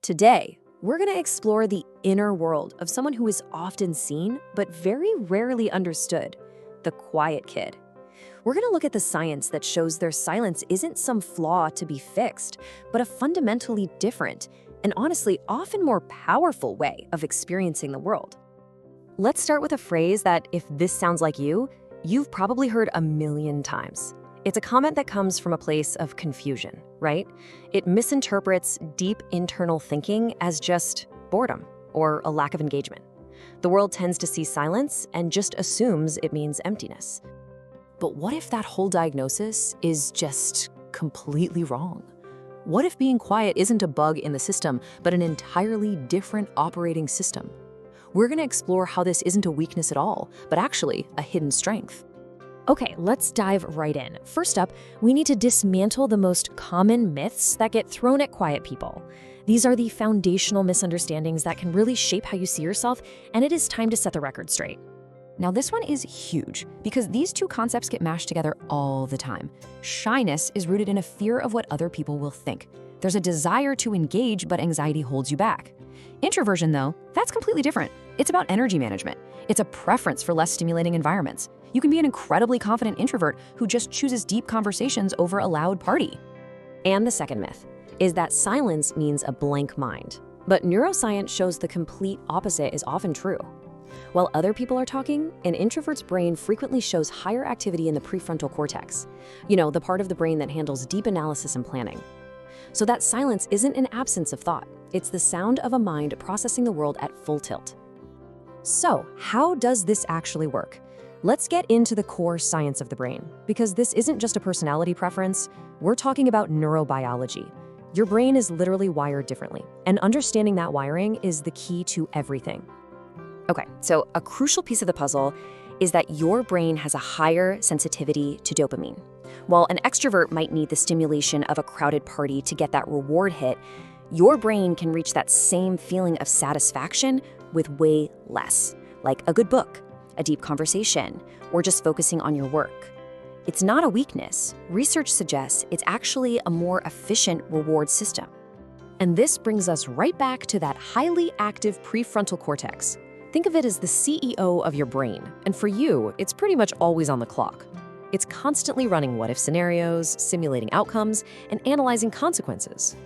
Today, we're going to explore the inner world of someone who is often seen but very rarely understood, the quiet kid. We're going to look at the science that shows their silence isn't some flaw to be fixed, but a fundamentally different and honestly often more powerful way of experiencing the world. Let's start with a phrase that, if this sounds like you, you've probably heard a million times. It's a comment that comes from a place of confusion, right? It misinterprets deep internal thinking as just boredom or a lack of engagement. The world tends to see silence and just assumes it means emptiness. But what if that whole diagnosis is just completely wrong? What if being quiet isn't a bug in the system, but an entirely different operating system? We're going to explore how this isn't a weakness at all, but actually a hidden strength. Okay, let's dive right in. First up, we need to dismantle the most common myths that get thrown at quiet people. These are the foundational misunderstandings that can really shape how you see yourself, and it is time to set the record straight. Now, this one is huge because these two concepts get mashed together all the time. Shyness is rooted in a fear of what other people will think. There's a desire to engage, but anxiety holds you back. Introversion, though, that's completely different. It's about energy management. It's a preference for less stimulating environments. You can be an incredibly confident introvert who just chooses deep conversations over a loud party. And the second myth is that silence means a blank mind. But neuroscience shows the complete opposite is often true. While other people are talking, an introvert's brain frequently shows higher activity in the prefrontal cortex. You know, the part of the brain that handles deep analysis and planning. So that silence isn't an absence of thought. It's the sound of a mind processing the world at full tilt. So, how does this actually work? Let's get into the core science of the brain, because this isn't just a personality preference. We're talking about neurobiology. Your brain is literally wired differently, and understanding that wiring is the key to everything. Okay, so a crucial piece of the puzzle is that your brain has a higher sensitivity to dopamine. While an extrovert might need the stimulation of a crowded party to get that reward hit, your brain can reach that same feeling of satisfaction with way less, like a good book, a deep conversation, or just focusing on your work. It's not a weakness. Research suggests it's actually a more efficient reward system. And this brings us right back to that highly active prefrontal cortex. Think of it as the CEO of your brain, and for you, it's pretty much always on the clock. It's constantly running what-if scenarios, simulating outcomes, and analyzing consequences.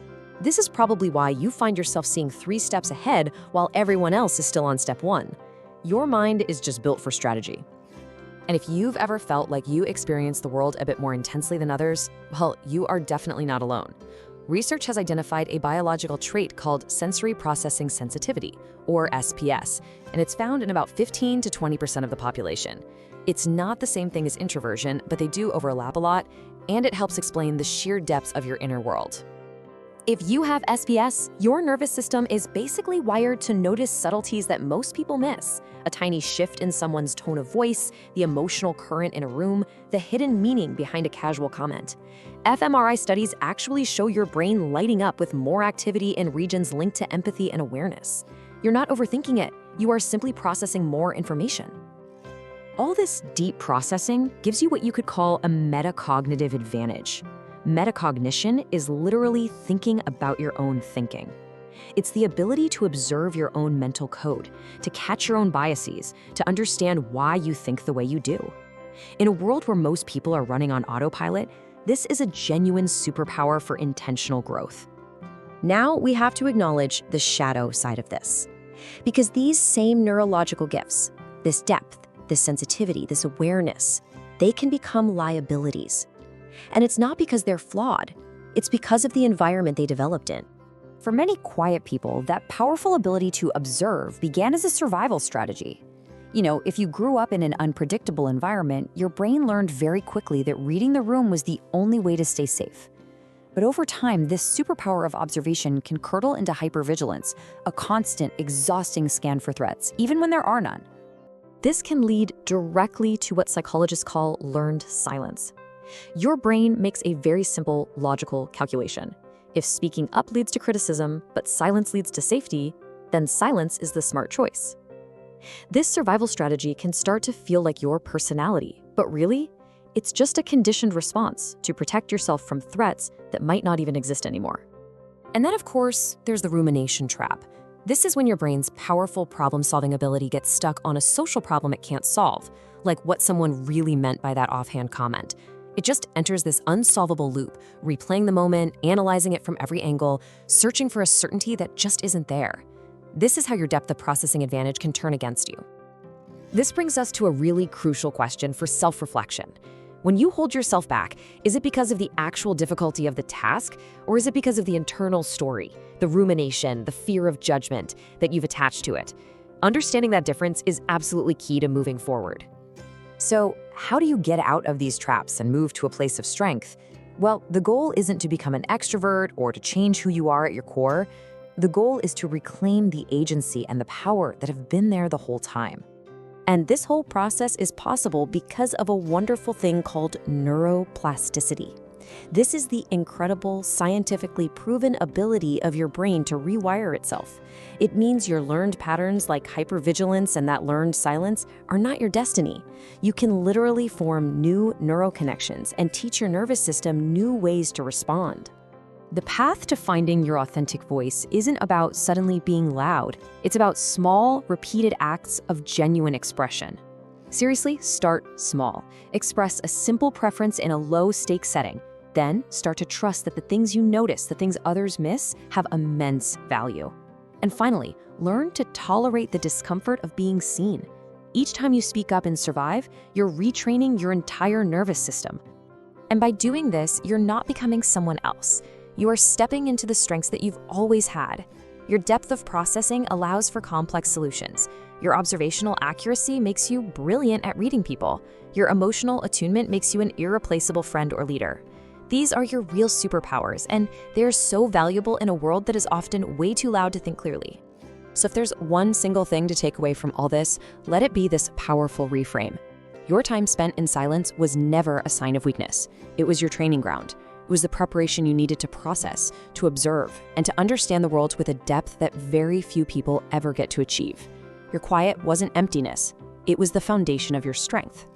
This is probably why you find yourself seeing 3 steps ahead while everyone else is still on step 1. Your mind is just built for strategy. And if you've ever felt like you experience the world a bit more intensely than others, well, you are definitely not alone. Research has identified a biological trait called sensory processing sensitivity, or SPS, and it's found in about 15 to 20% of the population. It's not the same thing as introversion, but they do overlap a lot, and it helps explain the sheer depths of your inner world. If you have SPS, your nervous system is basically wired to notice subtleties that most people miss. A tiny shift in someone's tone of voice, the emotional current in a room, the hidden meaning behind a casual comment. fMRI studies actually show your brain lighting up with more activity in regions linked to empathy and awareness. You're not overthinking it, you are simply processing more information. All this deep processing gives you what you could call a metacognitive advantage. Metacognition is literally thinking about your own thinking. It's the ability to observe your own mental code, to catch your own biases, to understand why you think the way you do. In a world where most people are running on autopilot, this is a genuine superpower for intentional growth. Now we have to acknowledge the shadow side of this. Because these same neurological gifts, this depth, this sensitivity, this awareness, they can become liabilities. And it's not because they're flawed, it's because of the environment they developed in. For many quiet people, that powerful ability to observe began as a survival strategy. You know, if you grew up in an unpredictable environment, your brain learned very quickly that reading the room was the only way to stay safe. But over time, this superpower of observation can curdle into hypervigilance, a constant, exhausting scan for threats, even when there are none. This can lead directly to what psychologists call learned silence. Your brain makes a very simple, logical calculation. If speaking up leads to criticism, but silence leads to safety, then silence is the smart choice. This survival strategy can start to feel like your personality, but really, it's just a conditioned response to protect yourself from threats that might not even exist anymore. And then, of course, there's the rumination trap. This is when your brain's powerful problem-solving ability gets stuck on a social problem it can't solve, like what someone really meant by that offhand comment. It just enters this unsolvable loop, replaying the moment, analyzing it from every angle, searching for a certainty that just isn't there. This is how your depth of processing advantage can turn against you. This brings us to a really crucial question for self-reflection. When you hold yourself back, is it because of the actual difficulty of the task, or is it because of the internal story, the rumination, the fear of judgment that you've attached to it? Understanding that difference is absolutely key to moving forward. So, how do you get out of these traps and move to a place of strength? Well, the goal isn't to become an extrovert or to change who you are at your core. The goal is to reclaim the agency and the power that have been there the whole time. And this whole process is possible because of a wonderful thing called neuroplasticity. This is the incredible, scientifically proven ability of your brain to rewire itself. It means your learned patterns like hypervigilance and that learned silence are not your destiny. You can literally form new neural connections and teach your nervous system new ways to respond. The path to finding your authentic voice isn't about suddenly being loud. It's about small, repeated acts of genuine expression. Seriously, start small. Express a simple preference in a low-stakes setting. Then start to trust that the things you notice, the things others miss, have immense value. And finally, learn to tolerate the discomfort of being seen. Each time you speak up and survive, you're retraining your entire nervous system. And by doing this, you're not becoming someone else. You are stepping into the strengths that you've always had. Your depth of processing allows for complex solutions. Your observational accuracy makes you brilliant at reading people. Your emotional attunement makes you an irreplaceable friend or leader. These are your real superpowers, and they're so valuable in a world that is often way too loud to think clearly. So if there's one single thing to take away from all this, let it be this powerful reframe. Your time spent in silence was never a sign of weakness. It was your training ground. It was the preparation you needed to process, to observe, and to understand the world with a depth that very few people ever get to achieve. Your quiet wasn't emptiness. It was the foundation of your strength.